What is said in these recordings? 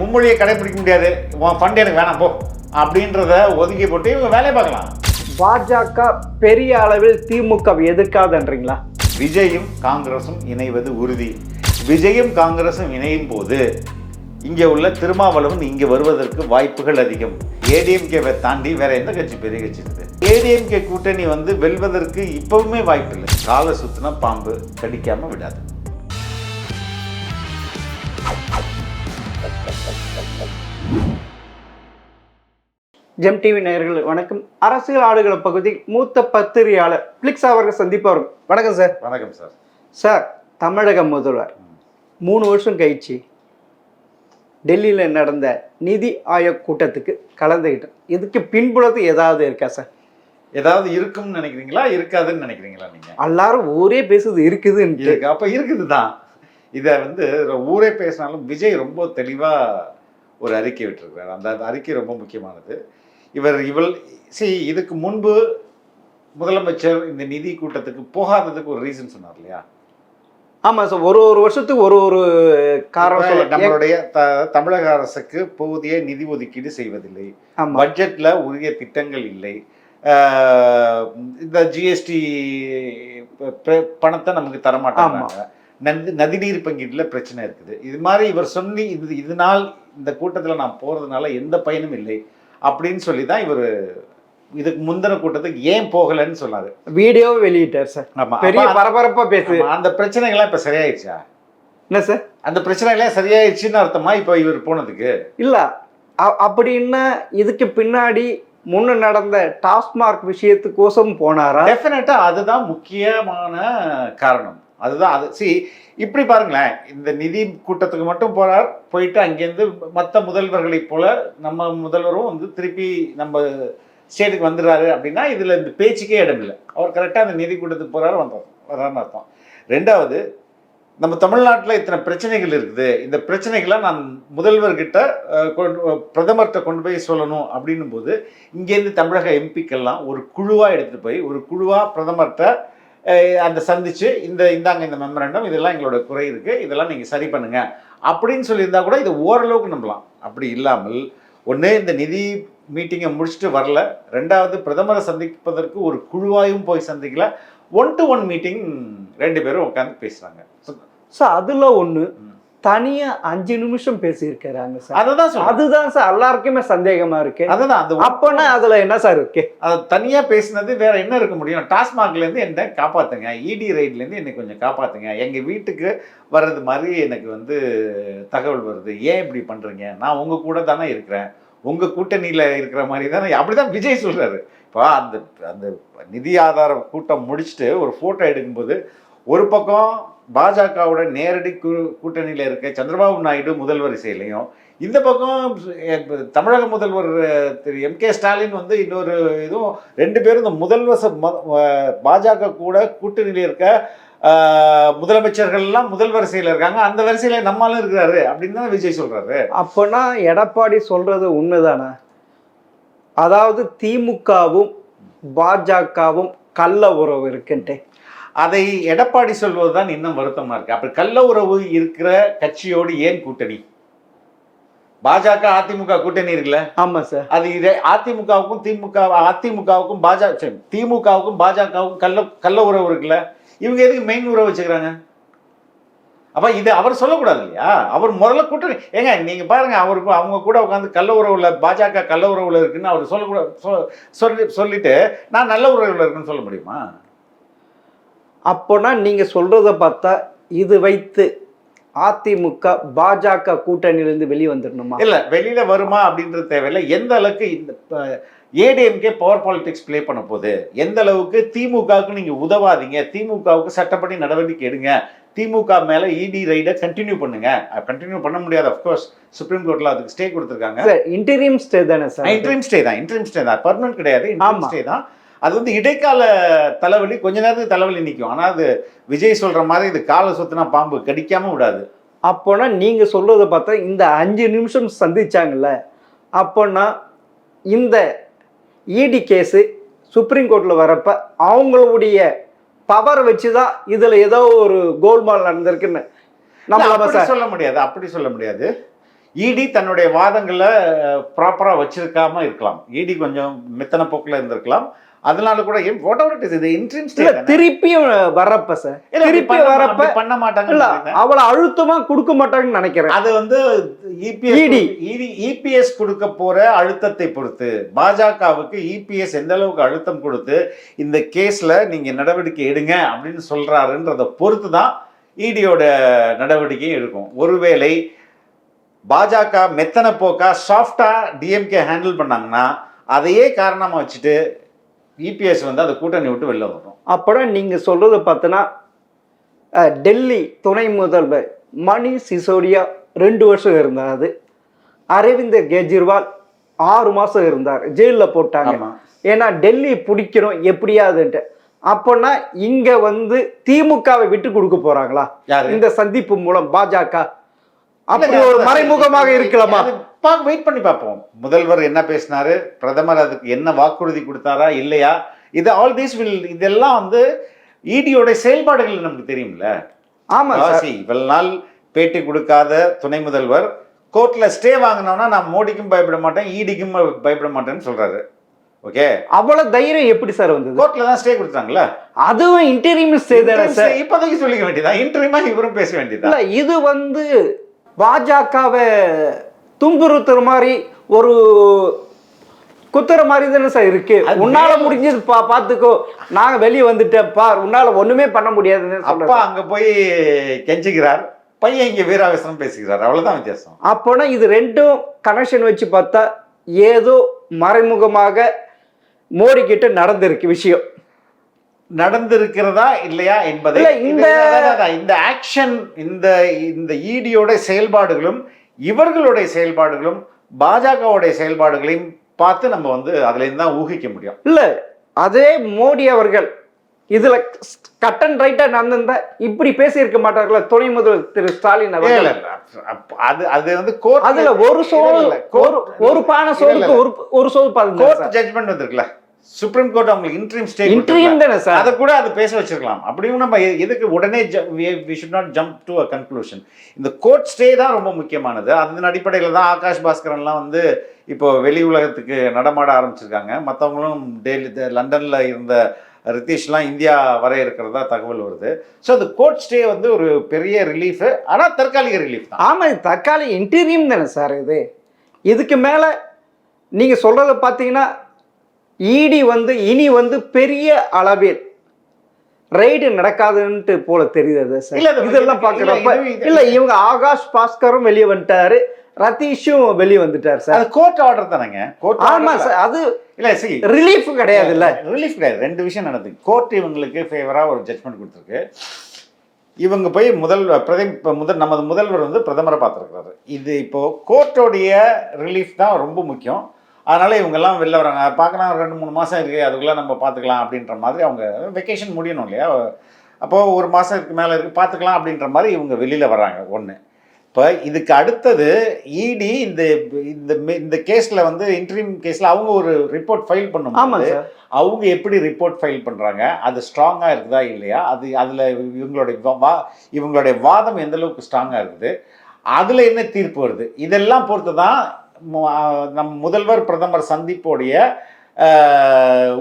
மும்மொழியை கடைபிடிக்க முடியாது, உன் ஃபண்ட் எனக்கு வேணாம் போ அப்படின்றத ஒதுக்கி போட்டு இவங்க வேலையை பார்க்கலாம். பாஜக பெரிய அளவில் திமுக எதிர்க்காதுன்றீங்களா? விஜயும் காங்கிரஸும் இணைவது உறுதி. விஜயும் காங்கிரஸும் இணையும் போது இங்கே உள்ள திருமாவளவன் இங்கே வருவதற்கு வாய்ப்புகள் அதிகம். ஏடிஎம்கேவை தாண்டி வேற எந்த கட்சி பெரிய கட்சி இருக்குது? ஏடிஎம்கே கூட்டணி வெல்வதற்கு இப்பவுமே வாய்ப்பு இல்லை. காலை சுத்தினா பாம்பு கடிக்காம விடாது. ஜெம் டிவி நேயர்கள் வணக்கம். அரசியல் ஆடுகள பகுதி மூத்த பத்திரிகையாளர் பிளிக்ஸ் அவர்கள் சந்திப்பவர்கள். வணக்கம் சார். வணக்கம் சார். சார், தமிழக முதல்வர் 3 வருஷம் கழிச்சு டெல்லியில் நடந்த நிதி ஆயோக் கூட்டத்துக்கு கலந்துக்கிட்டேன். இதுக்கு பின்புலத்து ஏதாவது இருக்கா சார்? ஏதாவது இருக்கும்னு நினைக்கிறீங்களா, இருக்காதுன்னு நினைக்கிறீங்களா? நீங்க எல்லாரும் ஊரே பேசுது இருக்குதுன்னு இருக்கு. அப்ப இருக்குது தான். இதை ஊரே பேசினாலும் விஜய் ரொம்ப தெளிவா ஒரு அறிக்கை விட்டுருக்கிறார். அந்த அறிக்கை ரொம்ப முக்கியமானது. இதுக்கு முன்பு முதலமைச்சர் இந்த நிதி கூட்டத்துக்கு போகாததுக்கு ஒரு ரீசன் சொன்னார் இல்லையா? ஆமாம் சார். ஒரு வருஷத்துக்கு ஒரு காரணம். நம்மளுடைய தமிழக அரசுக்கு போதிய நிதி ஒதுக்கீடு செய்வதில்லை, பட்ஜெட்ல உரிய திட்டங்கள் இல்லை, இந்த ஜிஎஸ்டி பணத்தை நமக்கு தரமாட்டாங்க, நதிநீர் பங்கீட்டுல பிரச்சனை இருக்குது. இது மாதிரி இவர் சொல்லி இதனால் இந்த கூட்டத்தில் நான் போறதுனால எந்த பயனும் இல்லை அப்படின்னு சொல்லி தான் இவர் இதுக்கு முந்தின கூட்டத்துக்கு ஏன் போகலன்னு சொன்னாரு. வீடியோ வெளியிட்டார் சார். ஆமா, பெரிய பரபரப்பா பேசு. அந்த பிரச்சனைகள்லாம் இப்ப சரியாயிடுச்சா? என்ன சார், அந்த பிரச்சனைகள்லாம் சரியாயிடுச்சுன்னு அர்த்தமா இப்ப இவர் போனதுக்கு? இல்ல, அப்படின்னா இதுக்கு பின்னாடி முன்ன நடந்த டாஸ்மார்க் விஷயத்துக்கோசம் போனாரா? டெஃபினட்டா அதுதான் முக்கியமான காரணம். அதுதான் அது. இப்படி பாருங்களேன், இந்த நிதி கூட்டத்துக்கு மட்டும் போறார், போயிட்டு அங்கேருந்து மற்ற முதல்வர்களைப் போல நம்ம முதல்வரும் திருப்பி நம்ம ஸ்டேட்டுக்கு வந்துடுறாரு அப்படின்னா இதுல இந்த பேச்சுக்கே இடம் இல்லை. அவர் கரெக்டாக அந்த நிதி கூட்டத்துக்கு போறாரு, வர்றாருன்னு அர்த்தம். ரெண்டாவது, நம்ம தமிழ்நாட்டில் இத்தனை பிரச்சனைகள் இருக்குது. இந்த பிரச்சனைகளை நான் முதல்வர்கிட்ட பிரதமர்கிட்ட கொண்டு போய் சொல்லணும் அப்படின்னும் போது இங்கேருந்து தமிழக எம்பிக்கெல்லாம் ஒரு குழுவாக எடுத்துகிட்டு போய் ஒரு குழுவாக பிரதமர்கிட்ட அந்த சந்திச்சு இந்தாங்க இந்த மெமரண்டம், இதெல்லாம் எங்களோட குறை இருக்குது, இதெல்லாம் நீங்கள் சரி பண்ணுங்க அப்படின்னு சொல்லியிருந்தா கூட இது ஓரளவுக்கு நம்பலாம். அப்படி இல்லாமல் ஒன்று இந்த நிதி மீட்டிங்கை முடிச்சுட்டு வரல, ரெண்டாவது பிரதமரை சந்திப்பதற்கு ஒரு குழுவாயும் போய் சந்திக்கல, 1-to-1 மீட்டிங் 2 பேரும் உட்காந்து பேசுறாங்க. சார் அதுல ஒண்ணு தனியா 5 நிமிஷம் பேசியிருக்கிறாங்க சார். அதுதான் சார் எல்லாருக்குமே சந்தேகமா இருக்கு. அதுதான் அப்பனா அதுல என்ன சார் இருக்கு? அது தனியா பேசினது வேற என்ன இருக்க முடியும்? டாஸ்மாக்ல இருந்து என்ன காப்பாத்துங்க, இடி ரைட்ல இருந்து என்னை கொஞ்சம் காப்பாத்துங்க, எங்க வீட்டுக்கு வர்றது மாதிரி எனக்கு தகவல் வருது, ஏன் இப்படி பண்றீங்க, நான் உங்க கூட தானே இருக்கிறேன், உங்க கூட்டணியில இருக்கிற மாதிரி தானே, அப்படிதான் விஜய் சொல்றாரு. இப்போ அந்த நிதி ஆதார கூட்டம் முடிச்சுட்டு ஒரு போட்டோ எடுக்கும்போது ஒரு பக்கம் பாஜகவோட நேரடி கூட்டணியில இருக்க சந்திரபாபு நாயுடு முதல்வர் இசையிலையும், இந்த பக்கம் தமிழக முதல்வர் திரு எம்.கே. ஸ்டாலின் இன்னொரு இதுவும் 2 பேரும் இந்த முதல்வர் பாஜக கூட கூட்டணியில இருக்க முதலமைச்சர்கள்லாம் முதல் வரிசையில் இருக்காங்க, அந்த வரிசையில நம்மளும் இருக்கிறாரு அப்படின்னு தான் விஜய் சொல்றாரு. அப்பனா எடப்பாடி சொல்றது உண்மைதானே? அதாவது திமுகவும் பாஜகவும் கள்ள உறவு இருக்குன்ட்டு அதை எடப்பாடி சொல்வதுதான் இன்னும் வருத்தமா இருக்கு. அப்படி கள்ள உறவு இருக்கிற கட்சியோடு ஏன் கூட்டணி? பாஜக அதிமுக கூட்டணி இருக்குல்ல? ஆமா சார். அது அதிமுகவுக்கும் திமுகவுக்கும் பாஜகவுக்கும் கள்ள உறவு இருக்குல்ல? இவங்க எதுக்கு மெயின் உறவு வச்சுக்கிறாங்க? அப்ப இது அவர் சொல்லக்கூடாது இல்லையா? அவர் முதல்ல கூட்டணி ஏங்க நீங்க பாருங்க, அவருக்கு அவங்க கூட உட்காந்து கள்ள உறவுல பாஜக கள்ள உறவுல இருக்குன்னு அவர் சொல்லக்கூடாது. சொல்லிட்டு நான் நல்ல உறவுல இருக்குன்னு சொல்ல முடியுமா? அப்போனா நீங்க சொல்றத பார்த்தா இது வைத்து அதிமுக பாஜக கூட்டணியிலிருந்து வெளியே வந்துடணுமா? இல்ல, வெளியில வருமா அப்படின்றது தேவையில்லை. எந்த அளவுக்கு இந்த ஏடிஎம்கே பவர் பாலிடிக்ஸ் பிளே பண்ண போது, எந்த அளவுக்கு திமுகவுக்கு நீங்க உதவாதீங்க, திமுகவுக்கு சட்டப்படி நடவடிக்கை எடுங்க, திமுக மேல இடி ரைடை கண்டினியூ பண்ணுங்க. கண்டினியூ பண்ண முடியாது, அஃப்கோர்ஸ் சுப்ரீம் கோர்ட்ல அதுக்கு ஸ்டே கொடுத்துருக்காங்க. இன்டரிம் ஸ்டே தானே சார்? இன்டரிம் ஸ்டே தான், பர்மனன்ட் கிடையாது, இன்டரிம் ஸ்டே தான். அது இடைக்கால தலைவலி, கொஞ்ச நேரத்துக்கு தலைவலி நிற்கும். ஆனால் அது விஜய் சொல்ற மாதிரி இது காலை சுத்தினா பாம்பு கடிக்காம விடாது. அப்போனா நீங்க சொல்றதை பார்த்தா இந்த 5 நிமிஷம் சந்திச்சாங்கல்ல, அப்போனா இந்த இடி கேஸு சுப்ரீம் கோர்ட்ல வரப்ப அவங்களுடைய பவர் வச்சுதான் இதுல ஏதோ ஒரு கோல்மால் நடந்திருக்குன்னு நம்ம சொல்ல முடியாது. அப்படி சொல்ல முடியாது. இடி தன்னுடைய வாதங்களை ப்ராப்பராக வச்சிருக்காம இருக்கலாம். இடி கொஞ்சம் மெத்தன போக்கில் இருந்திருக்கலாம். அதனால கூட வாட் எவர் இட் இஸ், இது இன்ட்ரீம் இல்ல ஸ்டே. திருப்பியும் வரப்ப சார், திருப்பி வரப்ப பண்ண மாட்டாங்க. இல்ல அவ்வளவு அழுத்தமா கொடுக்க மாட்டாங்கன்னு நினைக்கிறேன். அது வந்து இபிஎஸ் கொடுக்க போற அழுத்தத்தை பொறுத்து, பாஜகவுக்கு இபிஎஸ் எந்த அளவுக்கு அழுத்தம் கொடுத்து இந்த கேஸ்ல நீங்க நடவடிக்கை எடுங்க அப்படின்னு சொல்றாருன்றத பொறுத்து தான் இடியோட நடவடிக்கையும் இருக்கும். ஒருவேளை பாஜக மெத்தன போக்கா சாஃப்டா டிஎம்கே ஹேண்டில் பண்ணாங்கன்னா அதையே காரணமா வச்சுட்டு இபிஎஸ் வந்து அந்த கூட்டணி விட்டு வெளில வரும். அப்புறம் நீங்க சொல்றது பார்த்தோன்னா டெல்லி துணை முதல்வர் மணீஷ் சிசோடியா 2 வருஷம் இருந்தார். அரவிந்த் கெஜ்ரிவால் 6 மாசம் இருந்தார், ஜெயிலில் போட்டாங்க. ஏன்னா டெல்லி பிடிக்கணும் எப்படியாதுன்ட்டு. அப்போனா இங்க வந்து திமுகவை விட்டு கொடுக்க போறாங்களா இந்த சந்திப்பு மூலம் பாஜக? அப்படி ஒரு மறைமுகமாக இருக்கலாமா? வெயிட் பண்ணி பார்ப்போம். முதல்வர் என்ன பேசினாரு, பிரதமர் அதுக்கு என்ன வாக்குறுதி கொடுத்தாரா இல்லையா, இது ஆல் தீஸ் வில், இதெல்லாம் வந்து இடியோட செயல்பாடுகள் நமக்கு தெரியும்ல. ஆமா, இவ்வளவு நாள் பேட்டி கொடுக்காத துணை முதல்வர் கோர்ட்ல ஸ்டே வாங்கினோம்னா நான் மோடிக்கும் பயப்பட மாட்டேன், இடிக்கும் பயப்பட மாட்டேன்னு சொல்றாரு. ஓகே, அவ்வளவு தைரியம் எப்படி சார் வந்தது? கோர்ட்ல தான் ஸ்டே கொடுத்தாங்கல்ல. அதுவும் இன்டீரியம் ஸ்டே தானே சார். இப்போதைக்கு சொல்லிக்க வேண்டியதா, இன்டீரியமா இவரும் பேச வேண்டியதா? இல்ல, இது வந்து பாஜகவை துன்புறுத்துற மாதிரி ஒரு குத்துற மாதிரி தானே சார் இருக்கு. உன்னால முடிஞ்சது பாத்துக்கோ, நாங்க வெளியே வந்துட்டேன் பார், உன்னால ஒண்ணுமே பண்ண முடியாதுன்னு அப்பா அங்க போய் கெஞ்சுகிறார், பையன் இங்க வீராவேசனம் பேசுகிறார், அவ்வளவுதான் வித்தியாசம். அப்போனா இது ரெண்டும் கனெக்ஷன் வச்சு பார்த்தா ஏதோ மறைமுகமாக மோடி கிட்ட நடந்திருக்கு விஷயம். நடந்திருக்கிறதா இல்லையா என்பதை இந்த ஆக்ஷன், இந்த இடியோட செயல்பாடுகளும் இவர்களுடைய செயல்பாடுகளும் பாஜகவுடைய செயல்பாடுகளையும் பார்த்து நம்ம வந்து அதுல இருந்து தான் ஊகிக்க முடியும். இல்ல அதே மோடி அவர்கள் இதுல கட் அண்ட் ரைட்டா நடந்திருந்தா இப்படி பேசி இருக்க மாட்டார்களா துணை முதல்வர் திரு ஸ்டாலின் அவர்கள்? அது வந்து கோர்ட், அதுல ஒரு பானை சோறுக்கு ஒரு சோறு பாருங்க. கோர்ட் ஜட்ஜ்மெண்ட் வந்திருக்குல்ல, சுப்ரீம் கோர்ட் அவங்களுக்கு இன்ட்ரீம் ஸ்டே, இன்ட்ரீம் தானே சார், அதை கூட அது பேச வச்சிருக்கலாம். அப்படியும் நம்ம எதுக்கு உடனே we should not jump to a conclusion. இந்த கோர்ட் ஸ்டே தான் ரொம்ப முக்கியமானது. அதன் அடிப்படையில் தான் ஆகாஷ் பாஸ்கரன்லாம் வந்து இப்போ வெளி உலகத்துக்கு நடமாட ஆரம்பிச்சிருக்காங்க. மற்றவங்களும் லண்டன்ல இருந்த ரித்தீஷ்லாம் இந்தியா வர இருக்கிறதா தகவல் வருது. ஸோ அந்த கோர்ட் ஸ்டே வந்து ஒரு பெரிய ரிலீஃப், ஆனால் தற்காலிக ரிலீஃப் தான். ஆமாம், தற்காலிக இன்டீரியம் தானே சார் இது. இதுக்கு மேலே நீங்கள் சொல்கிறத பார்த்தீங்கன்னா இடி வந்து இனி வந்து பெரிய அளவில் ரைடு நடக்காதுன்ட்டு போல தெரியுது சார். இதெல்லாம் பார்க்குறப்ப இல்லை, இவங்க ஆகாஷ் பாஸ்கரும் வெளியே வந்துட்டாரு, ரதீஷும் வெளியே வந்துட்டார் சார். அது கோர்ட் ஆர்டர் தானேங்க. கோர்ட் ஆமா சார், அது இல்ல சரி ரிலீஃப் கிடையாது. இல்ல ரிலீஃப் கிடையாது. 2 விஷயம் நடந்தது. கோர்ட் இவங்களுக்கு ஃபேவரா ஒரு ஜட்ஜ்மெண்ட் கொடுத்துருக்கு. இவங்க போய் நமது முதல்வர் வந்து பிரதமரை பார்த்துருக்காரு. இது இப்போ கோர்ட்டோடைய ரிலீஃப் தான் ரொம்ப முக்கியம். அதனால இவங்கெல்லாம் வெளில வராங்க, பார்க்கலாம் 2-3 மாதம் இருக்குது, அதுக்குள்ளே நம்ம பார்த்துக்கலாம் அப்படின்ற மாதிரி. அவங்க வெக்கேஷன் முடியணும் இல்லையா, அப்போது 1 மாதம் இதுக்கு மேலே இருக்குது, பார்த்துக்கலாம் அப்படின்ற மாதிரி இவங்க வெளியில் வர்றாங்க. ஒன்று. இப்போ இதுக்கு அடுத்தது இடி இந்த கேஸில் வந்து இன்ட்ரீம் கேஸில் அவங்க ஒரு ரிப்போர்ட் ஃபைல் பண்ணும்போது அவங்க எப்படி ரிப்போர்ட் ஃபைல் பண்ணுறாங்க, அது ஸ்ட்ராங்காக இருக்குதா இல்லையா, அதில் இவங்களுடைய வாதம் எந்த அளவுக்கு ஸ்ட்ராங்காக இருக்குது, அதில் என்ன தீர்ப்பு வருது, இதெல்லாம் பொறுத்து தான் நம் முதல்வர் பிரதமர் சந்திப்போடைய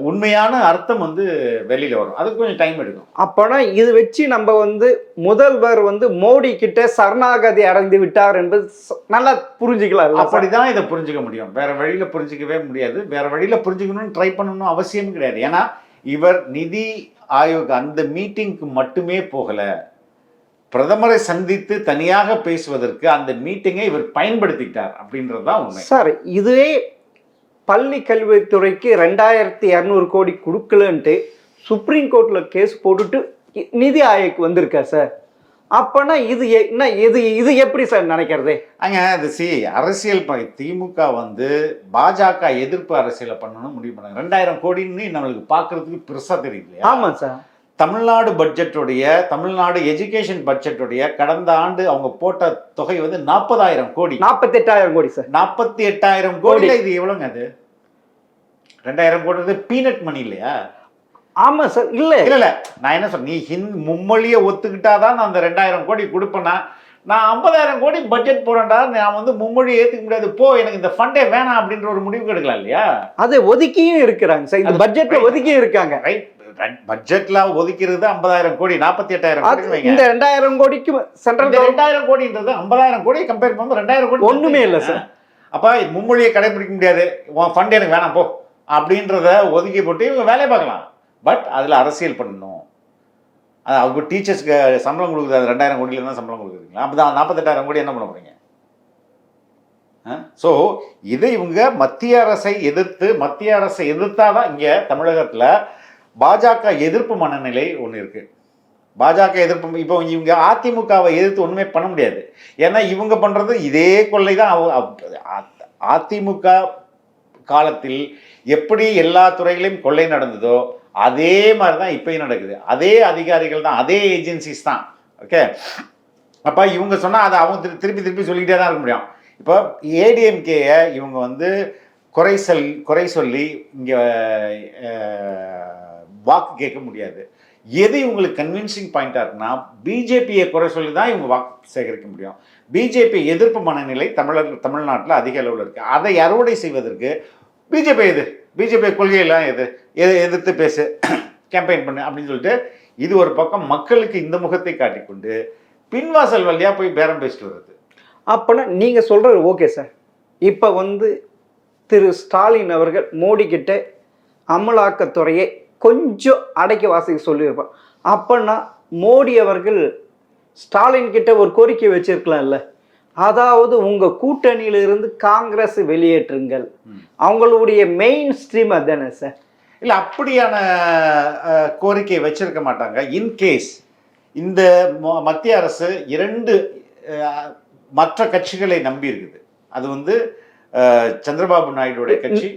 உண்மையான அர்த்தம் வந்து வெளியில வரும். அதுக்கு கொஞ்சம் டைம் எடுக்கும். அப்போனா இது வச்சு நம்ம வந்து முதல்வர் வந்து மோடி கிட்ட சரணாகதி அடைந்து விட்டார் என்பது நல்லா புரிஞ்சுக்கலாம். அப்படிதான் இதை புரிஞ்சுக்க முடியும், வேற வழியில புரிஞ்சுக்கவே முடியாது. வேற வழியில புரிஞ்சுக்கணும்னு ட்ரை பண்ணணும் அவசியம் கிடையாது. ஏன்னா இவர் நிதி ஆயோக் அந்த மீட்டிங்க்கு மட்டுமே போகல, பிரதமரை சந்தித்து தனியாக பேசுவதற்கு அந்த மீட்டிங்கை இவர் பயன்படுத்திட்டார் அப்படின்றது தான் உண்மை சார். இதுவே பள்ளி கல்வித்துறைக்கு 2200 கோடி கொடுக்கலன்ட்டு சுப்ரீம் கோர்ட்ல கேஸ் போட்டுட்டு நிதி ஆயோக் வந்திருக்கா சார். அப்பனா இது என்ன, இது எப்படி சார் நினைக்கிறது? அது அரசியல் திமுக வந்து பாஜக எதிர்ப்பு அரசியலை பண்ணணும்னு முடிவு பண்ணாங்க. 2000 கோடின்னு நம்மளுக்கு பார்க்கறதுக்கு பெருசா தெரியலையா? ஆமா சார். தமிழ்நாடு பட்ஜெட்டுடைய, தமிழ்நாடு எஜுகேஷன் பட்ஜெட்டுடைய கடந்த ஆண்டு அவங்க போட்ட தொகை வந்து 40,000 கோடி. 48,000 கோடி சார். 48,000 கோடி. இது எவ்வளவுங்க? அது 2000 கோடி பீனட் மணி இல்லையா? ஆமா சார். இல்ல இல்ல நான் என்ன சொல்றேன், நீ மும்மொழியை ஒத்துக்கிட்டாதான் அந்த 2000 கோடி கொடுப்பேன்னா நான் 50,000 கோடி பட்ஜெட் போறேன்டா, நான் வந்து மும்மொழி ஏத்துக்க முடியாது, போ எனக்கு இந்த ஃபண்டே வேணாம் அப்படின்ற ஒரு முடிவுக்கு எடுக்கலாம் இல்லையா? அதை ஒதுக்கியும் இருக்கிறாங்க சார், இந்த பட்ஜெட்ல ஒதுக்கியும் இருக்காங்க. ரைட், பட்ஜெட்ல ஒதுக்கிறது 50,000 கோடி, 48,000 கோடி வைங்க. இந்த 2,000 கோடிக்கு சென்ட்ரல் 2,000 கோடின்றது 50,000 கோடி கம்பேர் பண்ணும்போது 2,000 கோடி ஒண்ணுமே இல்லை சார். அப்ப மும்மொழியை கடைபிடிக்க முடியாது, உன் ஃபண்ட் எனக்கு வேணாம் போ அப்படின்றத ஒதுக்கி போட்டு இவங்க வேலையை பார்க்கலாம். பட் அதுல அரசியல் பண்ணணும். அவங்க டீச்சர்ஸ்க்கு சம்பளம் கொடுக்குது, அது 2,000 கோடியில தான் சம்பளம் கொடுக்குறீங்களா? அப்போ தான் 48,000 கோடி என்ன பண்ண போறீங்க? ஸோ இதை இவங்க மத்திய அரசை எதிர்த்தாதான் இங்கே தமிழகத்தில் பாஜக எதிர்ப்பு மனநிலை ஒன்று இருக்கு. பாஜக எதிர்ப்பு இப்போ இவங்க அதிமுகவை எதிர்த்து ஒன்றுமே பண்ண முடியாது. ஏன்னா இவங்க பண்ணுறது இதே கொள்ளை தான். அதிமுக காலத்தில் எப்படி எல்லா துறைகளையும் கொள்ளை நடந்ததோ அதே மாதிரி தான் இப்பயும் நடக்குது. அதே அதிகாரிகள் தான், அதே ஏஜென்சிஸ் தான். ஓகே, அப்போ இவங்க சொன்னால் அதை அவங்க திருப்பி சொல்லிக்கிட்டே தான் இருக்க முடியும். இப்போ ஏடிஎம்கேயை இவங்க வந்து குறை சொல்லி இங்கே வாக்கு கேட்க முடியாது. எது இவங்களுக்கு கன்வின்சிங் பாயிண்டாக இருக்குன்னா பிஜேபியை குறை சொல்லி தான் இவங்க வாக்கு சேகரிக்க முடியும். பிஜேபி எதிர்ப்பு மனநிலை தமிழ்நாட்டில் அதிக அளவில் இருக்குது. அதை அறுவடை செய்வதற்கு பிஜேபி கொள்கையெல்லாம் எதிர்த்து பேசு, கேம்பெயின் பண்ணு அப்படின்னு சொல்லிட்டு இது ஒரு பக்கம் மக்களுக்கு இந்த முகத்தை காட்டிக்கொண்டு பின்வாசல் வழியாக போய் பேரம் பேசிட்டு வருது. அப்போனா நீங்கள் சொல்கிறது ஓகே சார். இப்போ வந்து திரு ஸ்டாலின் அவர்கள் மோடி கிட்ட அமலாக்கத்துறையை கொஞ்சம் அடைக்க வாசிக்க சொல்லியிருப்பான். அப்போனா மோடி அவர்கள் ஸ்டாலின் கிட்ட ஒரு கோரிக்கை வச்சிருக்கலாம்ல, அதாவது உங்கள் கூட்டணியிலிருந்து காங்கிரஸ் வெளியேற்றுங்கள், அவங்களுடைய மெயின் ஸ்ட்ரீம் அதுதானே சார்? இல்லை, அப்படியான கோரிக்கை வச்சிருக்க மாட்டாங்க. இன்கேஸ் இந்த மத்திய அரசு 2 மற்ற கட்சிகளை நம்பி இருக்குது. அது வந்து சந்திரபாபு நாயுடைய கட்சி,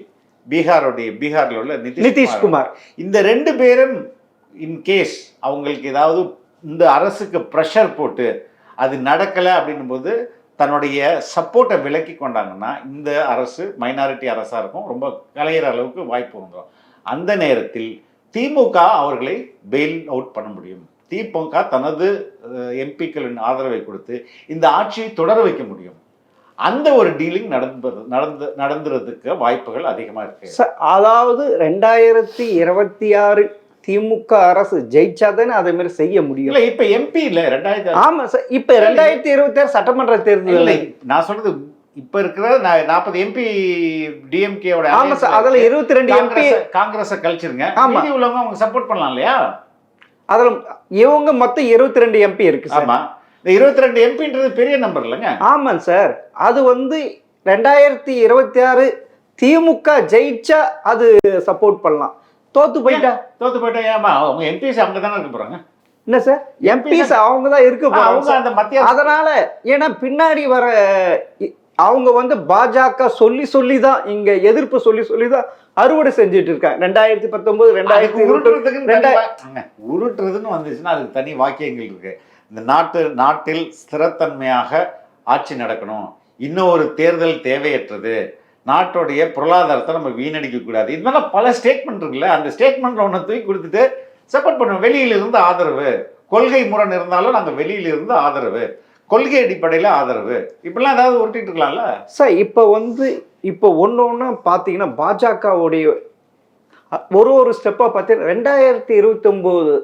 பீகாரில் உள்ள நிதிஷ்குமார். இந்த 2 பேரும் இன்கேஸ் அவங்களுக்கு ஏதாவது இந்த அரசுக்கு ப்ரெஷர் போட்டு அது நடக்கலை அப்படின்னும் போது தன்னுடைய சப்போர்ட்டை விலக்கி கொண்டாங்கன்னா இந்த அரசு மைனாரிட்டி அரசாக இருக்கும், ரொம்ப கலையிற அளவுக்கு வாய்ப்பு வந்துடும். அந்த நேரத்தில் திமுக அவர்களை பெயில் அவுட் பண்ண முடியும். திமுக தனது எம்பிக்களின் ஆதரவை கொடுத்து இந்த ஆட்சியை தொடர வைக்க முடியும். அந்த ஒரு டீலிங் நடந்துறதுக்கு வாய்ப்புகள் அதிகமாக இருக்கு. அதாவது 2026 திமுக அரசு ஜெயிச்சாதானே அதே மாதிரி செய்ய முடியும். இல்லை, இப்போ எம்பி இல்லை 2000. ஆமாம் சார், இப்போ 2026 சட்டமன்ற தேர்தல் இல்லை. நான் சொல்றது இப்போ இருக்கிற 40 எம்பி டிஎம்கேவோட. ஆமாம் சார், அதில் 22 எம்பி காங்கிரஸை கழிச்சிருங்க. மீதி உள்ளவங்க அவங்க சப்போர்ட் பண்ணலாம் இல்லையா? அதில் இவங்க மொத்தம் 22 எம்பி இருக்கு. ஆமா, இந்த 22 எம்பின்றது பெரிய நம்பர் இல்லைங்க. ஆமாம் சார், அது வந்து 2026 திமுக ஜெயிச்சா அது சப்போர்ட் பண்ணலாம். தோத்து போயிட்டா ஏமா அவங்க எம்பிஸ் அவங்க தானே இருக்க போறாங்க. என்ன சார், எம்பிஸ் அவங்க தான் இருக்க போறாங்க அந்த மத்திய. அதனால ஏன்னா பின்னாடி வர அவங்க வந்து பாஜக சொல்லி தான் இங்க எதிர்ப்பு சொல்லி தான் அறுவடை செஞ்சுட்டு இருக்காங்க. 2019 2020 உருட்டுறதுன்னு வந்துச்சுன்னா அதுக்கு தனி வாக்கியங்கள் இருக்கு. இந்த நாட்டில் ஸ்திரத்தன்மையாக ஆட்சி நடக்கணும், இன்னும் ஒரு தேர்தல் தேவையற்றது, நாட்டுடைய பொருளாதாரத்தை நம்ம வீணடிக்க கூடாது, இது மாதிரி பல ஸ்டேட்மெண்ட் இருக்குல்ல. அந்த ஸ்டேட்மெண்ட் ஒன்று தூக்கி கொடுத்துட்டு சப்போர்ட் பண்ணுவோம். வெளியிலிருந்து ஆதரவு, கொள்கை முரண் இருந்தாலும் நாங்கள் வெளியிலிருந்து ஆதரவு, கொள்கை அடிப்படையில் ஆதரவு, இப்படிலாம் ஏதாவது உருட்டிட்டு இருக்கலாம்ல சார். இப்போ ஒன்று பார்த்தீங்கன்னா பாஜகவுடைய ஒரு ஸ்டெப்பாக பார்த்தீங்கன்னா 2029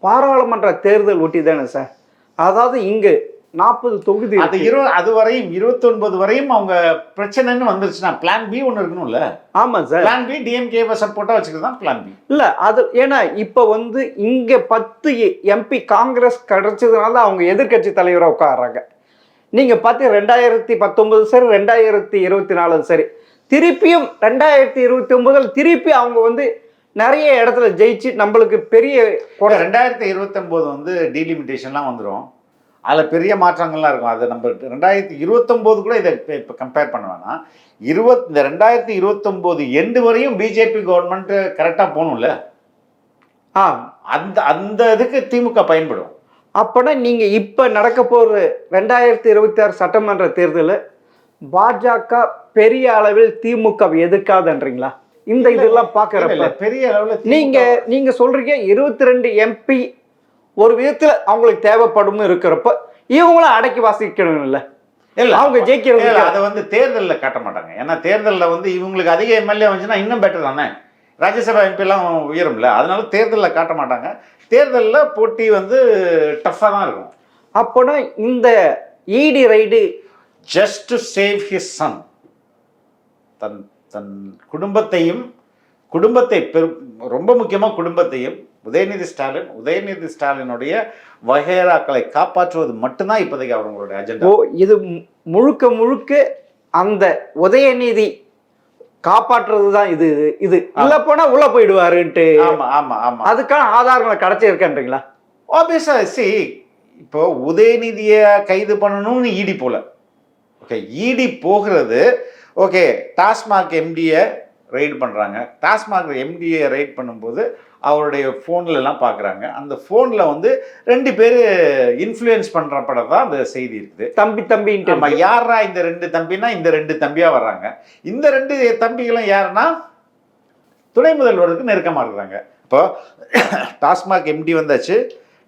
பாராளுமன்ற தேர்தல் ஒட்டி தானே சார். அதாவது இங்கு 40 தொகுதி, அது வரையும் 29 வரையும் அவங்க பிரச்சனைன்னு வந்துருச்சுன்னா பிளான் பி ஒன்று இருக்கணும்ல. ஆமாம் சார், பிளான் பி டிஎம்கேவை சப்போர்ட்டாக வச்சுக்கிறது தான் பிளான் பி. இல்லை அது ஏன்னா இப்போ வந்து இங்கே 10 எம்பி காங்கிரஸ் கிடைச்சதுனால அவங்க எதிர்கட்சி தலைவராக உட்காடுறாங்க. நீங்கள் பார்த்து 2019 சரி 2024 சரி, திருப்பியும் 2029 திருப்பி அவங்க வந்து நிறைய இடத்துல ஜெயிச்சு நம்மளுக்கு பெரிய 2029 வந்து டீலிமிட்டேஷன்லாம் வந்துடும். அதில் பெரிய மாற்றங்கள்லாம் இருக்கும். அது நம்ம 2029 கூட இதை இப்போ கம்பேர் பண்ண வேணாம். இந்த 2029 எண்டு வரையும் பிஜேபி கவர்மெண்ட் கரெக்டாக போகணும்ல. அந்த இதுக்கு திமுக பயன்படும். அப்போனா நீங்கள் இப்போ நடக்க போகிற 2026 சட்டமன்ற தேர்தலில் பாஜக பெரிய அளவில் திமுக எதிர்க்காதுன்றீங்களா? இந்த இதெல்லாம் பார்க்குறப்ப பெரிய அளவில் நீங்கள் சொல்கிறீங்க 22 எம்பி ஒரு விதத்தில் அவங்களுக்கு தேவைப்படும் இருக்கிறப்ப இவங்களும் அடக்கி வாசிக்கணும் இல்லை இல்ல அவங்க ஜெயிக்கிறது இல்ல, அதை வந்து தேர்தலில் காட்ட மாட்டாங்க. ஏன்னா தேர்தலில் வந்து இவங்களுக்கு அதிக எம்எல்ஏ வந்துச்சுன்னா இன்னும் பெட்டர் தானே, ராஜ்யசபா எம்பி எல்லாம் உயரும்ல, அதனால தேர்தலில் காட்ட மாட்டாங்க. தேர்தலில் போட்டி வந்து டஃப்பாக தான் இருக்கும். அப்போனா இந்த ED raid just to save his son, தன் தன் குடும்பத்தையும் ரொம்ப முக்கியமாக குடும்பத்தையும் உதயநிதி ஸ்டாலினுடைய வகைராக்களை காப்பாற்றுவது மட்டும்தான் இப்போதைக்கு அவங்களுடைய அஜெண்டா. இது முழுக்க முழுக்க அந்த உதயநிதி காப்பாற்றுறது தான் இது இது உள்ள போனா உள்ள போயிடுவாருன்ட்டு. ஆமா ஆமா ஆமா, அதுக்கான ஆதாரங்களை கிடைச்சிருக்கன்றீங்களா? ஆப்வியஸா இப்போ உதயநிதியை கைது பண்ணணும்னு இடி போல. ஓகே, இடி போகிறது ஓகே, டாஸ்மாக் எம்டியை ரைட் பண்ணுறாங்க. டாஸ்மாக் எம்டியை ரைட் பண்ணும்போது அவருடைய ஃபோன்லலாம் பார்க்குறாங்க. அந்த ஃபோனில் வந்து 2 பேர் இன்ஃப்ளூயன்ஸ் பண்ணுற படம் தான் அந்த செய்தி இருக்குது. தம்பின்ட்டு நம்ம யாரா இந்த 2 தம்பினா இந்த 2 தம்பியாக வர்றாங்க. இந்த 2 தம்பிகளும் யாருன்னா துணை முதல்வருக்கு நெருக்கமாக இருக்கிறாங்க. இப்போ டாஸ்மாக் எம்டி வந்தாச்சு.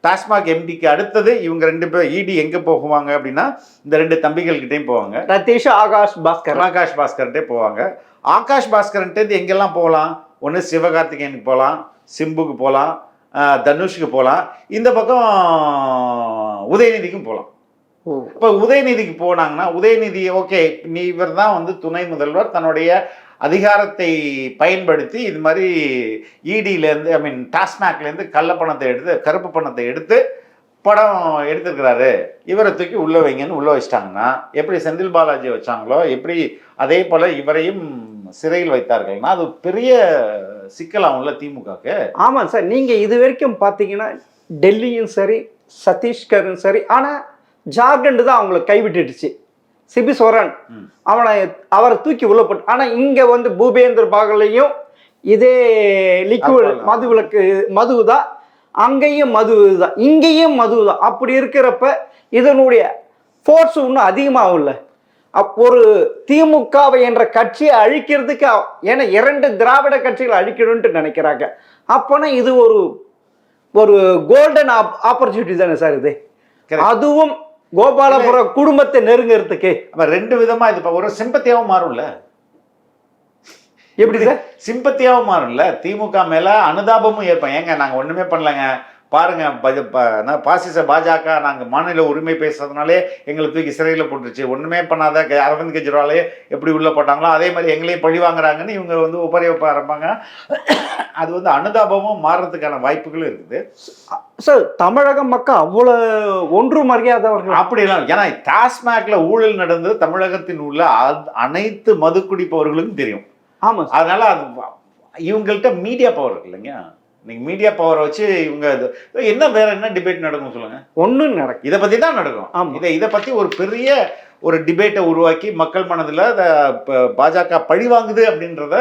டாஸ்மாக் எம்டிக்கு அடுத்தது இவங்க 2 பேர் இடி எங்கே போகுவாங்க அப்படின்னா இந்த 2 தம்பிகள்கிட்டையும் போவாங்க. ரதீஷ் ஆகாஷ் பாஸ்கர்கிட்டே போவாங்க. ஆகாஷ் பாஸ்கர்ன்ட்டு எங்கெல்லாம் போகலாம்? ஒன்று சிவகார்த்திகேயனுக்கு போகலாம், சிம்புக்கு போகலாம், தனுஷுக்கு போகலாம், இந்த பக்கம் உதயநிதிக்கும் போகலாம். இப்போ உதயநிதிக்கு போனாங்கன்னா உதயநிதி ஓகே, இவர் தான் வந்து துணை முதல்வர், தன்னுடைய அதிகாரத்தை பயன்படுத்தி இது மாதிரி இடியிலேருந்து டாஸ்மாக்லேருந்து கள்ளப்பணத்தை எடுத்து கருப்பு பணத்தை எடுத்து படம் எடுத்துருக்கிறாரு, இவரை தூக்கி உள்ளே வைங்கன்னு உள்ளே வச்சிட்டாங்கன்னா எப்படி செந்தில் பாலாஜி வச்சாங்களோ எப்படி அதே போல் இவரையும் சிறையில் வைத்தார்கள்னா அது பெரிய சிக்கலாகும்ல திமுகவுக்கு. ஆமாம் சார், நீங்கள் இது வரைக்கும் பார்த்தீங்கன்னா டெல்லியும் சரி சத்தீஸ்கரும் சரி, ஆனால் ஜார்க்கண்ட் தான் அவங்கள கைவிட்டுடுச்சு. சிபி சோரன் அவரை தூக்கி உள்ள போட்டு, ஆனால் இங்கே வந்து பூபேந்திர பாகலையும் இதே லிக்விட் மது தான், அங்கேயும் மது தான், இங்கேயும் மது தான். அப்படி இருக்கிறப்ப இதனுடைய ஃபோர்ஸ் இன்னும் அதிகமாகும்ல. ஒரு திமுகவை என்ற கட்சியை அழிக்கிறதுக்கு, ஏன்னா 2 திராவிட கட்சிகளை அழிக்கணும்னு நினைக்கிறாங்க. அப்போனா இது ஒரு கோல்டன் ஆப்பர்ச்சுனிட்டி தானே சார் இது. அதுவும் கோபாலபுரம் குடும்பத்தை நெருங்கிறதுக்கு 2 விதமா இது ஒரு சிம்பத்தியாவும் மாறும்ல. எப்படி சார் சிம்பத்தியாவும் மாறும்ல? திமுக மேல அனுதாபமும் ஏற்போம். ஏங்க நாங்க ஒண்ணுமே பண்ணலங்க, பாருங்க பாசிச பாஜக நாங்கள் மாநில உரிமை பேசுறதுனாலே எங்களை தூக்கி சிறையில் போட்டுருச்சு, ஒன்றுமே பண்ணாத அரவிந்த் கெஜ்ரிவாலே எப்படி உள்ளே போட்டாங்களோ அதே மாதிரி எங்களையும் பழி வாங்குறாங்கன்னு இவங்க வந்து உபரிவப்ப ஆரம்பிப்பாங்க. அது வந்து அனுதாபமும் மாறுறதுக்கான வாய்ப்புகளும் இருக்குது. சார் தமிழக மக்கள் அவ்வளோ ஒன்று மரியாதவர்கள் அப்படிலாம், ஏன்னா டாஸ்மாக்ல ஊழல் நடந்தது தமிழகத்தின் உள்ள அனைத்து மது குடிப்பவர்களுக்கும் தெரியும். ஆமாம், அதனால அது இவங்கள்ட்ட மீடியா பவர் இருக்கு இல்லைங்க. இன்னைக்கு மீடியா பவரை வச்சு இவங்க என்ன வேற என்ன டிபேட் நடக்கும் சொல்லுங்க? ஒன்றும் நடக்கும், இதை பத்தி தான் நடக்கும். இதை பத்தி ஒரு பெரிய ஒரு டிபேட்டை உருவாக்கி மக்கள் மனதில் பாஜக பழி வாங்குது அப்படின்றத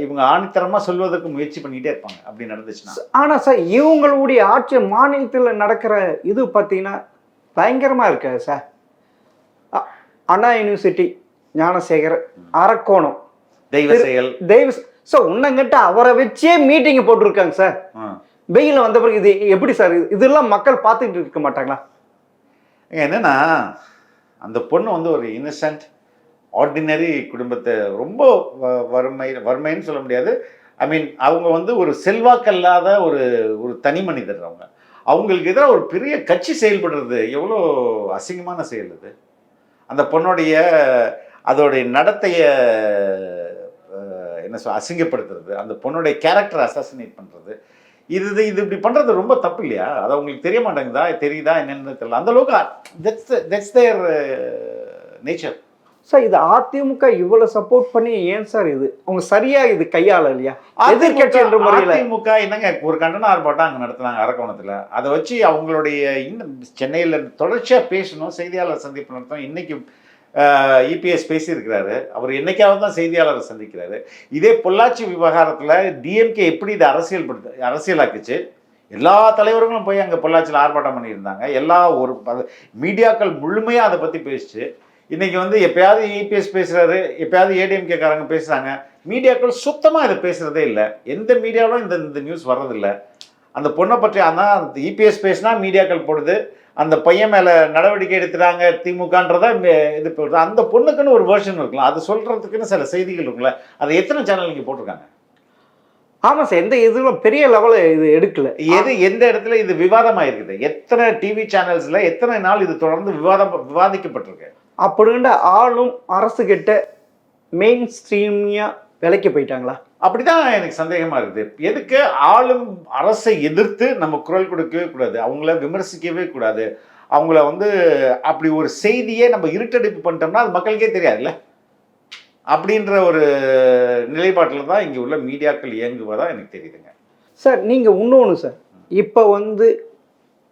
இவங்க ஆணித்தரமா சொல்வதற்கு முயற்சி பண்ணிட்டே இருப்பாங்க அப்படி நடந்துச்சுன்னா. ஆனா சார் இவங்களுடைய ஆட்சி மாநிலத்தில் நடக்கிற இது பார்த்தீங்கன்னா பயங்கரமா இருக்காது சார். அண்ணா யூனிவர்சிட்டி, ஞானசேகர், அரக்கோணம், தெய்வ ஸோ உன்னங்கிட்ட அவரை வச்சே மீட்டிங் போட்டிருக்காங்க சார். வெயில வந்த பிறகு இது எப்படி சார்? இதெல்லாம் மக்கள் பார்த்துக்கிட்டு இருக்க மாட்டாங்களா? என்னன்னா அந்த பொண்ணு வந்து ஒரு இன்னசென்ட் ஆர்டினரி குடும்பத்தை, ரொம்ப வறுமைன்னு சொல்ல முடியாது. அவங்க வந்து ஒரு செல்வாக்கல்லாத ஒரு தனி மனிதர். அவங்களுக்கு எதிராக ஒரு பெரிய கட்சி செயல்படுறது எவ்வளோ அசிங்கமான செயல் அது. அந்த பொண்ணுடைய அதோடைய நடத்தைய என்ன சொல் அசிங்கப்படுத்துறது, அந்த பொண்ணுடைய கேரக்டர் அசாசினேட் பண்ணுறது, இது இப்படி பண்ணுறது ரொம்ப தப்பு இல்லையா? அது அவங்களுக்கு தெரிய மாட்டேங்குதா, தெரியுதா என்னன்னு தெரியல. அந்த அளவுக்கு தட்ஸ் தேர் நேச்சர். சார் இது அதிமுக இவ்வளவு சப்போர்ட் பண்ணி ஏன் சார் இது அவங்க சரியா இது கையாள இல்லையா? எதிர்கட்சி என்ற முறையில் அதிமுக என்னங்க ஒரு கண்டன ஆர்ப்பாட்டம் அங்கே நடத்துனாங்க அரக்கோணத்தில். அதை வச்சு அவங்களுடைய இன்னும் சென்னையில் தொடர்ச்சியாக பேசணும், செய்தியாளர் சந்திப்பு நடத்தணும். இன்னைக்கு இபிஎஸ் பேசியிருக்கிறாரு, அவர் என்னைக்காவது தான் செய்தியாளரை சந்திக்கிறாரு. இதே பொள்ளாச்சி விவகாரத்தில் டிஎம்கே எப்படி இதை அரசியலாக்குச்சு, எல்லா தலைவர்களும் போய் அங்கே பொள்ளாச்சியில் ஆர்ப்பாட்டம் பண்ணியிருந்தாங்க. எல்லா ஒரு மீடியாக்கள் முழுமையாக அதை பற்றி பேசிச்சு. இன்றைக்கி வந்து எப்பயாவது இபிஎஸ் பேசுகிறாரு, எப்பயாவது ஏடிஎம்கேக்காரங்க பேசுகிறாங்க. மீடியாக்கள் சுத்தமாக இதை பேசுகிறதே இல்லை. எந்த மீடியாவிலும் இந்த நியூஸ் வர்றதில்லை. அந்த பொண்ணை பற்றி ஆனால் இபிஎஸ் பேசினா மீடியாக்கள் போடுது, அந்த பையன் மேலே நடவடிக்கை எடுத்துட்டாங்க திமுகன்றத இது போடுது. அந்த பொண்ணுக்குன்னு ஒரு வேர்ஷன் இருக்கலாம், அது சொல்கிறதுக்குன்னு சில செய்திகள் இருக்குல்ல, அதை எத்தனை சேனல் இங்கே போட்டிருக்காங்க? ஆமாம் சார், எந்த இதுவும் பெரிய லெவலில் இது எடுக்கல. எந்த இடத்துல இது விவாதமாயிருக்குது? எத்தனை டிவி சேனல்ஸில் எத்தனை நாள் இது தொடர்ந்து விவாதிக்கப்பட்டிருக்கு? அப்படின்ற ஆளும் அரசு கிட்ட மெயின் ஸ்ட்ரீமியாக விலைக்கு போயிட்டாங்களா? அப்படிதான் எனக்கு சந்தேகமா இருக்குது. எதுக்கு ஆளும் அரசை எதிர்த்து நம்ம குரல் கொடுக்கவே கூடாது, அவங்கள விமர்சிக்கவே கூடாது, அவங்கள அப்படி ஒரு செய்தியே நம்ம இருட்டடிப்பு பண்ணிட்டோம்னா அது மக்களுக்கே தெரியாதுல்ல, அப்படின்ற ஒரு நிலைப்பாட்டில் தான் இங்கே உள்ள மீடியாக்கள் இயங்குவதா எனக்கு தெரியுதுங்க. சார் நீங்கள் இன்னொன்று சார், இப்போ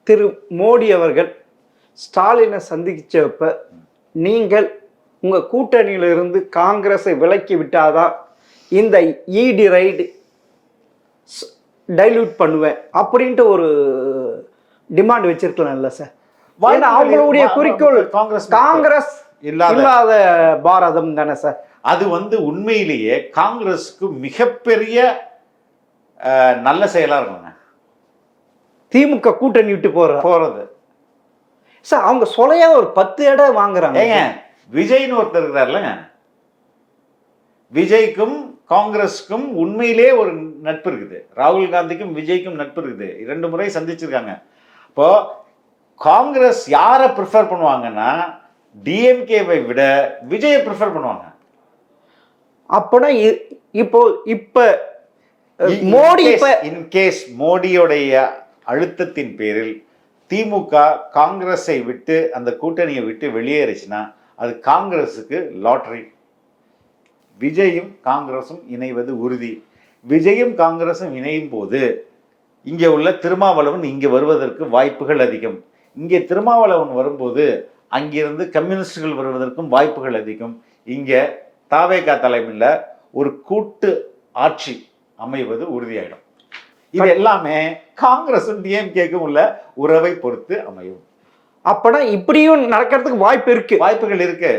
திரு மோடி அவர்கள் ஸ்டாலினை சந்திச்சப்ப நீங்கள் உங்கள் கூட்டணியிலிருந்து காங்கிரஸை விலக்கி விட்டாதான் இந்த இடி ரைடு டைல்யூட் பண்ணுவேன் அப்படின்ட்டு ஒரு டிமாண்ட் வச்சிருக்கலாம்ல சார்? ஏன்னா அவங்களுடைய குறிக்கோள் காங்கிரஸ் இல்லாத பாரதம் தானே சார். அது உண்மையிலேயே காங்கிரஸுக்கு மிகப்பெரிய நல்ல செயலா இருக்குங்க திமுக கூட்டணி விட்டு போறது சார். அவங்க சொலையா ஒரு 10 இடம் வாங்குறாங்க. ஏங்க விஜய்னு ஒருத்தர் இருக்கிறார்லங்க, விஜய்க்கும் காங்கிரஸுக்கும் உண்மையிலே ஒரு நட்பு இருக்குது. ராகுல் காந்திக்கும் விஜய்க்கும் நட்பு இருக்குது, 2 முறை சந்திச்சிருக்காங்க. இப்போ காங்கிரஸ் யாரை ப்ரிஃபர் பண்ணுவாங்கன்னா டிஎம்கேவை விட விஜயை ப்ரிஃபர் பண்ணுவாங்க. அப்போனா இப்ப மோடி இன்கேஸ் மோடியோடைய அழுத்தத்தின் பேரில் திமுக காங்கிரஸை விட்டு அந்த கூட்டணியை விட்டு வெளியேறிச்சுன்னா அது காங்கிரஸுக்கு லாட்டரி. விஜயும் காங்கிரஸும் இணைவது உறுதி. விஜயும் காங்கிரஸும் இணையும் போது இங்கே உள்ள திருமாவளவன் இங்கே வருவதற்கு வாய்ப்புகள் அதிகம். இங்கே திருமாவளவன் வரும்போது அங்கிருந்து கம்யூனிஸ்டுகள் வருவதற்கும் வாய்ப்புகள் அதிகம். இங்கே தாவேகா தலைமையில் ஒரு கூட்டு ஆட்சி அமைவது உறுதியாயிடும். இது எல்லாமே காங்கிரஸும் டிஎம்கேக்கும் உள்ள உறவை பொறுத்து அமையும். அப்பனா இப்படியும் நடக்கிறதுக்கு வாய்ப்புகள் இருக்கு.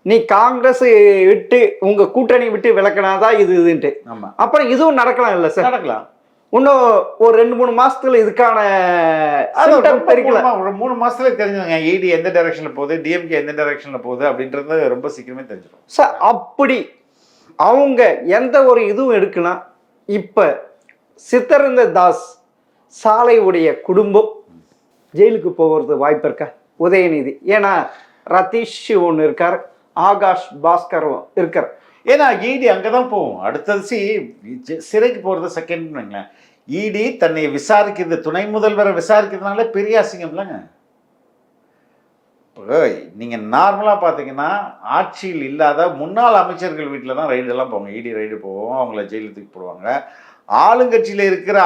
நீ காங்கிரஸ் விட்டு உங்க கூட்டணி விட்டு விளக்கினாதான் இதுன்ட்டு. ஆமா, அப்புறம் இதுவும் நடக்கலாம் இல்ல சார்? நடக்கலாம். இன்னும் ஒரு 2-3 மாசத்துல இதுக்கான தெரியல. ஒரு 3 மாசத்துல தெரிஞ்சுங்க இடி எந்த டைரக்ஷன்ல போகுது, டிஎம்கே எந்த டைரக்ஷன்ல போகுது அப்படின்றது ரொம்ப சீக்கிரமே தெரிஞ்சிடும் சார். அப்படி அவங்க எந்த ஒரு இதுவும் எடுக்கலாம். இப்ப சித்தரந்த தாஸ் சாலையுடைய குடும்பம் ஜெயிலுக்கு போகிறது வாய்ப்பு இருக்கா? உதயநிதி, ஏன்னா ரதீஷ் ஒன்று இருக்கார், ஆகாஷ் பாஸ்கர் இருக்கார். ஏன்னா இடி அங்கதான் போகும். அடுத்தது சிறைக்கு போறது செகண்ட். இடி தன்னை விசாரிக்கிறது, துணை முதல்வரை விசாரிக்கிறதுனால பெரிய அசிங்கம் இல்லைங்க. இப்போ நீங்க நார்மலா பாத்தீங்கன்னா ஆட்சியில் இல்லாத முன்னாள் அமைச்சர்கள் வீட்டில் தான் ரைடெல்லாம் போவாங்க, இடி ரைடு போவோம், அவங்கள ஜெயிலுக்கு தூக்கி போடுவாங்க. ஆளுங்கட்சியில் இருக்கிற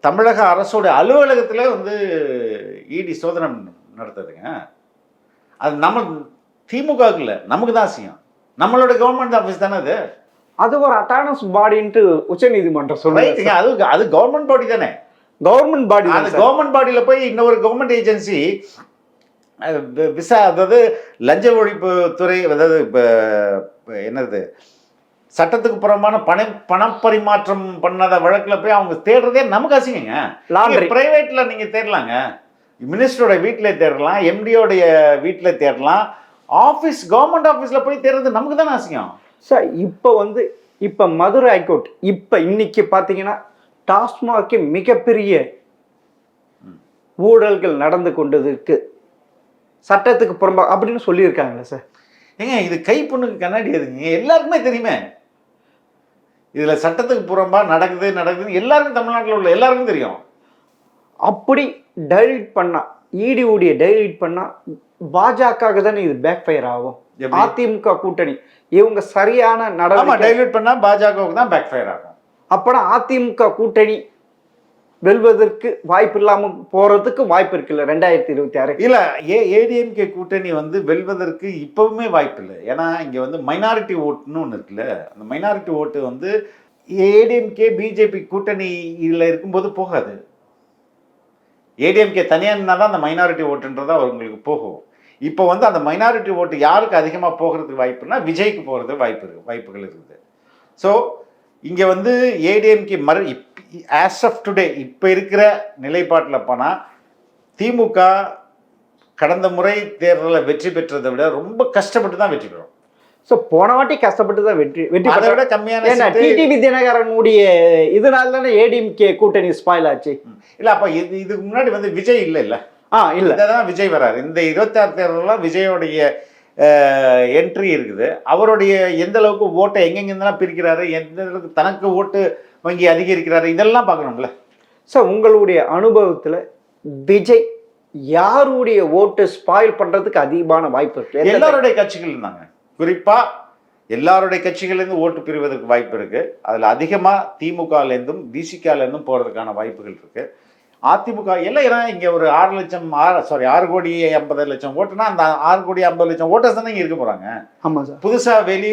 தமிழக அரசோட அலுவலகத்தில் இடி சோதனை நடத்துதுங்க. அது நம்ம திமுகவுக்கு இல்லை, நமக்கு தான் அசிங்கம். நம்மளோட கவர்மெண்ட் ஆஃபீஸ் தானே அது. அது ஒரு அட்டானமஸ் பாடின்ட்டு உச்சநீதிமன்றம் சொல்லுங்க. அது கவர்மெண்ட் பாடி தானே, கவர்மெண்ட் பாடி. அந்த கவர்மெண்ட் பாடியில் போய் இன்னொரு கவர்மெண்ட் ஏஜென்சி அதாவது லஞ்ச ஒழிப்பு துறை, அதாவது இப்போ என்னது சட்டத்துக்கு புறம்பான பணப்பரிமாற்றம் பண்ணாத வழக்கில் போய் அவங்க தேடுறதே நமக்கு அசிங்கங்க. பிரைவேட்ல நீங்க தேடலாங்க, மினிஸ்டரோட வீட்டில் தேடலாம், எம்டியோடைய வீட்டில் தேடலாம், ஆஃபீஸ் கவர்மெண்ட் ஆஃபீஸில் போய் தேடுறது நமக்கு தானே அசிங்கம் சார். இப்போ மதுரை ஹைகோர்ட் இன்னைக்கு பார்த்தீங்கன்னா டாஸ்மாகே மிகப்பெரிய ஊழல்கள் நடந்து கொண்டதுக்கு சட்டத்துக்கு புறம்பா அப்படின்னு சொல்லியிருக்காங்களே சார். ஏங்க இது கை பொண்ணுக்கு கண்ணாடி எதுங்க, எல்லாருக்குமே தெரியுமே. இதில் சட்டத்துக்கு புறம்பா நடக்குதுன்னு எல்லாருக்கும் தமிழ்நாட்டில் உள்ள எல்லாருக்கும் தெரியும். அப்படி டைல்யூட் பண்ணா, இடியுடைய டைல்யூட் பண்ணா பாஜக தானே இது பேக் ஃபயர் ஆகும். அதிமுக கூட்டணி இவங்க சரியான நடவடிக்கை டைல்யூட் பண்ணா பாஜகவுக்கு தான் பேக் ஃபயர் ஆகும். அப்பனா அதிமுக கூட்டணி வெல்வதற்கு வாய்ப்பு இல்லாம போறதுக்கு வாய்ப்பு இருக்குல்ல 2026? இல்ல, ஏடிஎம்கே கூட்டணி வெல்வதற்கு இப்பவுமே வாய்ப்பு இல்லை. ஏன்னா இங்க மைனாரிட்டி ஓட்டுன்னு ஒன்று இருக்குல்ல, அந்த மைனாரிட்டி ஓட்டு ஏடிஎம்கே பிஜேபி கூட்டணி இதுல இருக்கும்போது போகாது. ஏடிஎம்கே தனியாக தான் அந்த மைனாரிட்டி ஓட்டுன்றதா அவங்களுக்கு போகும். இப்போ அந்த மைனாரிட்டி ஓட்டு யாருக்கு அதிகமாக போகிறதுக்கு வாய்ப்புனா விஜய்க்கு போகிறது வாய்ப்புகள் இருக்குது. ஸோ இங்கே ஏடிஎம்கே ஆஸ் ஆஃப் டுடே இப்போ இருக்கிற நிலைப்பாட்டில் போனால் திமுக கடந்த முறை தேர்தலில் வெற்றி பெற்றதை விட ரொம்ப கஷ்டப்பட்டு தான் வெற்றி பெறும். ஸோ போன வாட்டி கஷ்டப்பட்டு தான் வெற்றி அதை விட கம்மியான ஏன்னா டிடிவி தினகரனுடைய இதனால தானே ஏடிஎம்கே கூட்டணி ஸ்பாயில் ஆச்சு. இல்லை அப்போ இதுக்கு முன்னாடி வந்து விஜய் இல்லை இல்லை இல்லை இதான் விஜய் வராரு. இந்த 26 தேர்தலாம் விஜயோடைய என்ட்ரி இருக்குது. அவருடைய எந்த அளவுக்கு ஓட்டை எங்கெங்கெல்லாம் பிரிக்கிறாரு, எந்த அளவுக்கு தனக்கு ஓட்டு வங்கி அதிகரிக்கிறாரு, இதெல்லாம் பார்க்கணும்ல. சார் உங்களுடைய அனுபவத்தில் விஜய் யாருடைய ஓட்டு ஸ்பாயில் பண்ணுறதுக்கு அதிகமான வாய்ப்பு இருக்கு? எல்லாருடைய கட்சிகள் இருந்தாங்க, குறிப்பாக எல்லாருடைய கட்சிகள்லேருந்து ஓட்டு பிரிவதற்கு வாய்ப்பு இருக்குது. அதில் அதிகமாக திமுகலேருந்தும் பிசிகலேருந்தும் போகிறதுக்கான வாய்ப்புகள் இருக்குது. அதிமுக எல்லாம் ஏன்னா இங்கே ஒரு 6 கோடி 50 லட்சம் ஓட்டுனா அந்த 6 கோடி 50 லட்சம் ஓட்டர்ஸ் தானே இங்கே இருக்க போகிறாங்க. ஆமாம் சார். புதுசாக வெளி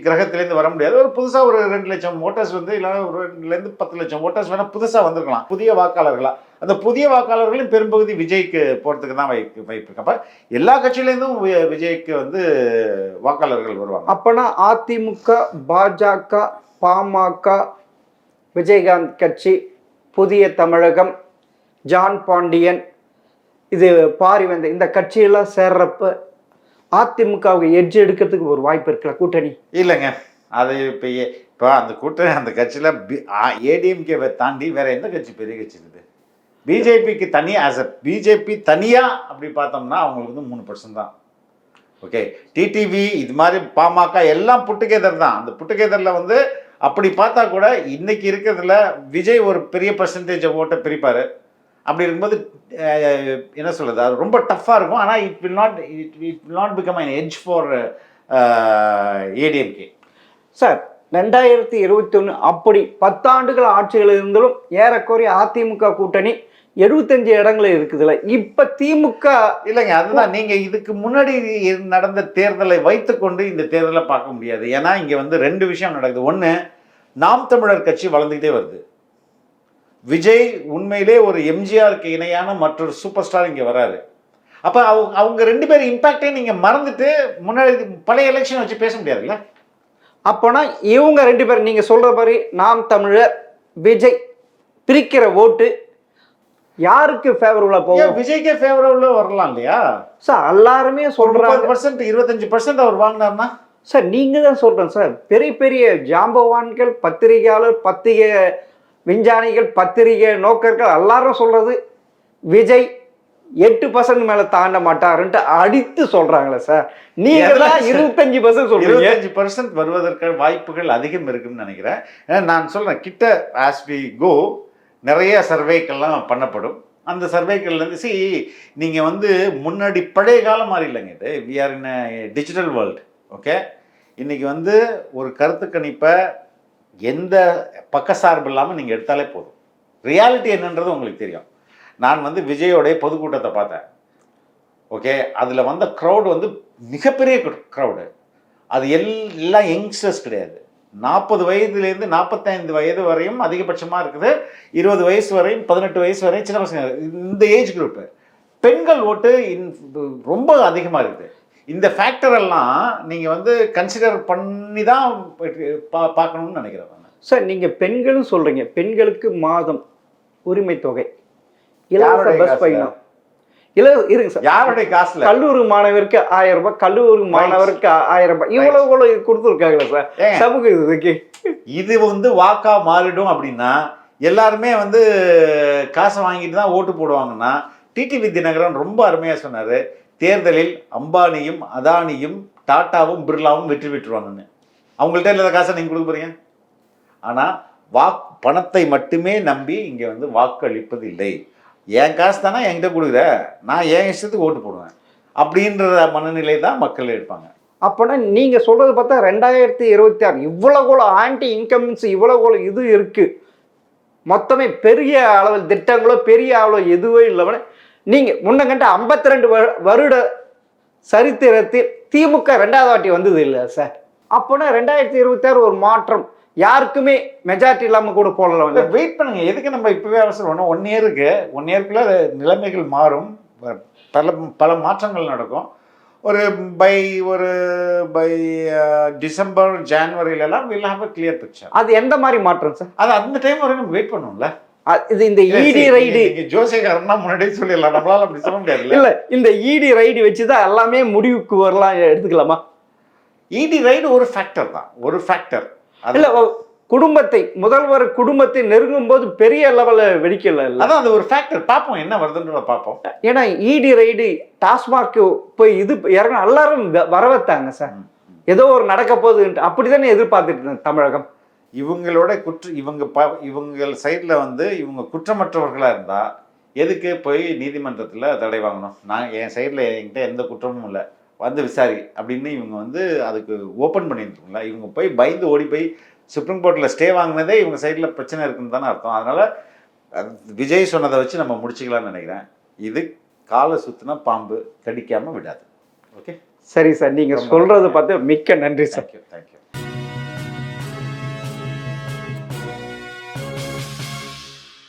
கிரகத்திலேருந்து வர முடியாது. ஒரு புதுசாக ஒரு 2 லட்சம் ஓட்டர்ஸ் வந்து இல்லைன்னா ஒரு 2லேருந்து 10 லட்சம் ஓட்டர்ஸ் வேணால் புதுசாக வந்திருக்கலாம், புதிய வாக்காளர்களாக. அந்த புதிய வாக்காளர்களும் பெரும்பகுதி விஜய்க்கு போகிறதுக்கு தான் வாய்ப்பு இருக்கு. அப்போ எல்லா கட்சியிலேருந்தும் விஜய்க்கு வந்து வாக்காளர்கள் வருவாங்க. அப்போனா அதிமுக, பாஜக, பாமக, விஜயகாந்த் கட்சி, புதிய தமிழகம், ஜான் பாண்டியன், இது பாரிவந்த இந்த கட்சியெல்லாம் சேர்றப்ப அதிமுகவுக்கு எட்ஜ் எடுக்கிறதுக்கு ஒரு வாய்ப்பு இருக்குல்ல கூட்டணி? இல்லைங்க, அது இப்போ அந்த கூட்டணி அந்த கட்சியில் ஏடிஎம்கேவை தாண்டி வேற எந்த கட்சி பெரிய கட்சி இருக்குது? பிஜேபிக்கு தனியாக பிஜேபி தனியாக அப்படி பார்த்தோம்னா அவங்களுக்கு வந்து 3% தான். ஓகே, டிடிவி இது மாதிரி பாமக எல்லாம் புட்டுகேதர் தான். அந்த புட்டுகேதரில் வந்து அப்படி பார்த்தா கூட இன்னைக்கு இருக்கிறதுல விஜய் ஒரு பெரிய பர்சன்டேஜ் ஓட்டை பிரிப்பார். அப்படி இருக்கும்போது என்ன சொல்கிறது, அது ரொம்ப டஃப்பாக இருக்கும். ஆனால் it will not become an edge for ADMK. Sir 2021 அப்படி 10 ஆண்டுகள் ஆட்சிகள் இருந்தாலும் ஏறக்குறைய அதிமுக கூட்டணி 75 இடங்கள் இருக்குதுல்ல. இப்போ திமுக இல்லைங்க, அதுதான் நீங்கள் இதுக்கு முன்னாடி நடந்த தேர்தலை வைத்துக்கொண்டு இந்த தேர்தலை பார்க்க முடியாது. ஏன்னா இங்கே வந்து 2 விஷயம் நடக்குது. ஒன்று, நாம் தமிழர் கட்சி வளர்ந்துக்கிட்டே வருது. விஜய் உண்மையிலே ஒரு எம்ஜிஆருக்கு இணையான மற்றொரு சூப்பர் ஸ்டார் இங்கே வராரு. அப்போ அவங்க 2 பேர் இம்பாக்டே நீங்கள் மறந்துட்டு முன்னாடி பழைய எலெக்ஷன் வச்சு பேச முடியாதுல்ல. அப்போனா இவங்க 2 பேர் நீங்கள் சொல்கிற மாதிரி நாம் தமிழர் விஜய் பிரிக்கிற ஓட்டு யாருக்கு ஃபேவரபுளாக போகும்? விஜய்க்கே ஃபேவரபுளாக வரலாம் இல்லையா சார்? எல்லாருமே சொல்கிறாங்க 30%, 25% அவர் வாங்கினார்னா. சார் நீங்கள் தான் சொல்கிறேன் சார். பெரிய பெரிய ஜாம்பவான்கள், பத்திரிகையாளர், பத்திரிகை விஞ்ஞானிகள், பத்திரிகை நோக்கர்கள் எல்லாரும் சொல்கிறது விஜய் 8% மேலே தாண்ட மாட்டாருன்ட்டு அடித்து சொல்கிறாங்களே சார். நீங்கள் தான் 25% சொல்கிறீங்க. 25% வருவதற்கான வாய்ப்புகள் அதிகம் இருக்குன்னு நினைக்கிறேன். ஏன்னா நான் சொல்கிறேன், கிட்ட ஆஸ் வி கோ நிறைய சர்வேக்கெல்லாம் பண்ணப்படும். அந்த சர்வேக்கள்லேருந்து நீங்கள் வந்து முன்னாடி பழைய காலம் மாதிரி இல்லைங்க. இது we are in digital world. Okay, இன்றைக்கி வந்து ஒரு கருத்து கணிப்பை எந்த பக்கசார்பு இல்லாமல் நீங்கள் எடுத்தாலே போதும். ரியாலிட்டி என்னன்றது உங்களுக்கு தெரியும். நான் வந்து விஜயோடைய பொதுக்கூட்டத்தை பார்த்தேன். ஓகே, அதில் வந்த க்ரௌடு வந்து மிகப்பெரிய க்ரௌடு. அது எல்லாம் யங்ஸ்டர்ஸ் கிடையாது. 40 வயதுலேருந்து 45 வயது வரையும் அதிகபட்சமாக இருக்குது. 20 வயசு வரையும் 18 வயசு வரையும் சின்ன பசங்க. இந்த ஏஜ் குரூப்பு. பெண்கள் ஓட்டு ரொம்ப அதிகமாக இருக்குது. இந்த ஃபேக்டர் எல்லாம் நீங்கள் வந்து கன்சிடர் பண்ணி தான் பார்க்கணும்னு நினைக்கிறேன். சார் நீங்கள் பெண்களும் சொல்கிறீங்க, பெண்களுக்கு மாதம் உரிமை தொகை, இலவச பஸ் பயணம், இருங்க சார், யாருடைய காசுல? கல்லூரி மாணவருக்கு 1000 ரூபாய், கல்லூரி மாணவருக்கு 1000 ரூபாய், இவ்வளவு கொடுத்துருக்காங்களா சார் சமூக இதுக்கு? இது வந்து வாக்கா மாறிடும் அப்படின்னா எல்லாருமே வந்து காசை வாங்கிட்டு தான் ஓட்டு போடுவாங்கன்னா, டிடிவி தினகரன் ரொம்ப அருமையாக சொன்னார், தேர்தலில் அம்பானியும் அதானியும் டாட்டாவும் பிர்லாவும் வெற்றி பெற்றுருவாங்கன்னு. அவங்கள்ட்ட இல்லாத காசை நீங்கள் கொடுக்க போறீங்க. ஆனால் பணத்தை மட்டுமே நம்பி இங்கே வந்து வாக்களிப்பது இல்லை. என் காசு தானே என்கிட்ட கொடுக்குற, நான் என் இஷ்டத்துக்கு ஓட்டு போடுவேன் அப்படின்ற மனநிலை தான் மக்கள் எடுப்பாங்க. அப்போனா நீங்கள் சொல்கிறது பார்த்தா 2026 இவ்வளோ ஆன்டி இன்கம்ஸ் இவ்வளோ இது இருக்குது. மொத்தமே பெரிய அளவில் திட்டங்களோ பெரிய அளவு எதுவும் இல்லாமல் நீங்கள் முன்னங்கண்ட 52 வருட சரித்திரத்தில் திமுக 2வது வாட்டி வந்தது இல்லை சார். அப்போனா 2026 ஒரு மாற்றம், யாருக்குமே மெஜாரிட்டி இல்லாமல் கூட போடலாம். வெயிட் பண்ணுங்க, எதுக்கு நம்ம இப்போவே அவசரம்? 1 இயருக்குள்ள நிலைமைகள் மாறும், பல மாற்றங்கள் நடக்கும். ஒரு பை டிசம்பர் ஜான்வரியிலலாம் will have a clear picture. அது எந்த மாதிரி மாற்றம் சார்? அது அந்த டைம் வரை நம்ம வெயிட் பண்ணுவோம்ல. இது இந்த இடி ரைடு ஜோசியக்காரன்னா முன்னாடியே சொல்லிடலாம், நம்மளால அப்படி சொல்ல முடியாது. இல்ல இந்த இடி ரைடு வச்சுதான் எல்லாமே முடிவுக்கு வரலாம் எடுத்துக்கலாமா? இடி ரைடு ஒரு ஃபேக்டர் தான், ஒரு ஃபேக்டர். இல்ல குடும்பத்தை முதல்வர் குடும்பத்தை நெருங்கும் போது பெரிய லெவல்ல வெடிக்கல. அதான் அது ஒரு ஃபேக்டர். பார்ப்போம் என்ன வருதுன்றத பார்ப்போம். ஏன்னா இடி ரைடு டாஸ்மாக் போய் இது இறங்க எல்லாரும் வரவத்தாங்க சார். ஏதோ ஒரு நடக்க போகுது அப்படித்தானே எதிர்பார்த்துட்டு இருந்தேன் தமிழகம். இவங்களோட இவங்க சைடில் வந்து இவங்க குற்றமற்றவர்களாக இருந்தால் எதுக்கு போய் நீதிமன்றத்தில் தடை வாங்கணும்? நான் என் சைடில் என்கிட்ட எந்த குற்றமும் இல்லை, வந்து விசாரி அப்படின்னு இவங்க வந்து அதுக்கு ஓப்பன் பண்ணியிருக்கோங்களா? இவங்க போய் பயந்து ஓடி போய் சுப்ரீம் கோர்ட்டில் ஸ்டே வாங்கினதே இவங்க சைடில் பிரச்சனை இருக்குன்னு தானே அர்த்தம். அதனால் விஜய் சொன்னதை வச்சு நம்ம முடிச்சுக்கலாம்னு நினைக்கிறேன். இது காலை சுற்றினா பாம்பு கடிக்காமல் விடாது. ஓகே, சரி சார், நீங்கள் சொல்கிறத பார்த்து மிக்க நன்றி சார். தேங்க்யூ.